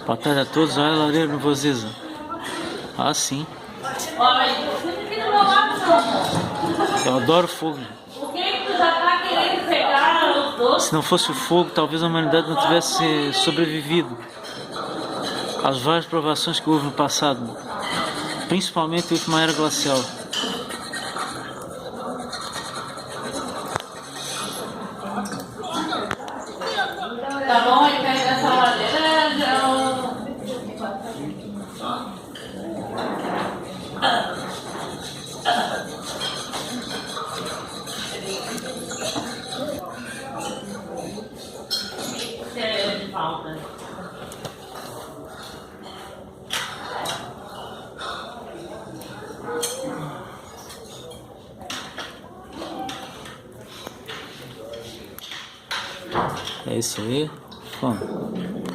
Boa tarde a todos, olha a lareira nervosismo. Ah, sim. Eu adoro fogo. Por que tu já tá querendo pegar os doces? Se não fosse o fogo, talvez a humanidade não tivesse sobrevivido às várias provações que houve no passado, principalmente a última era glacial. Tá bom, aí cai nessa ladeira, de falta. É isso aí. Bom.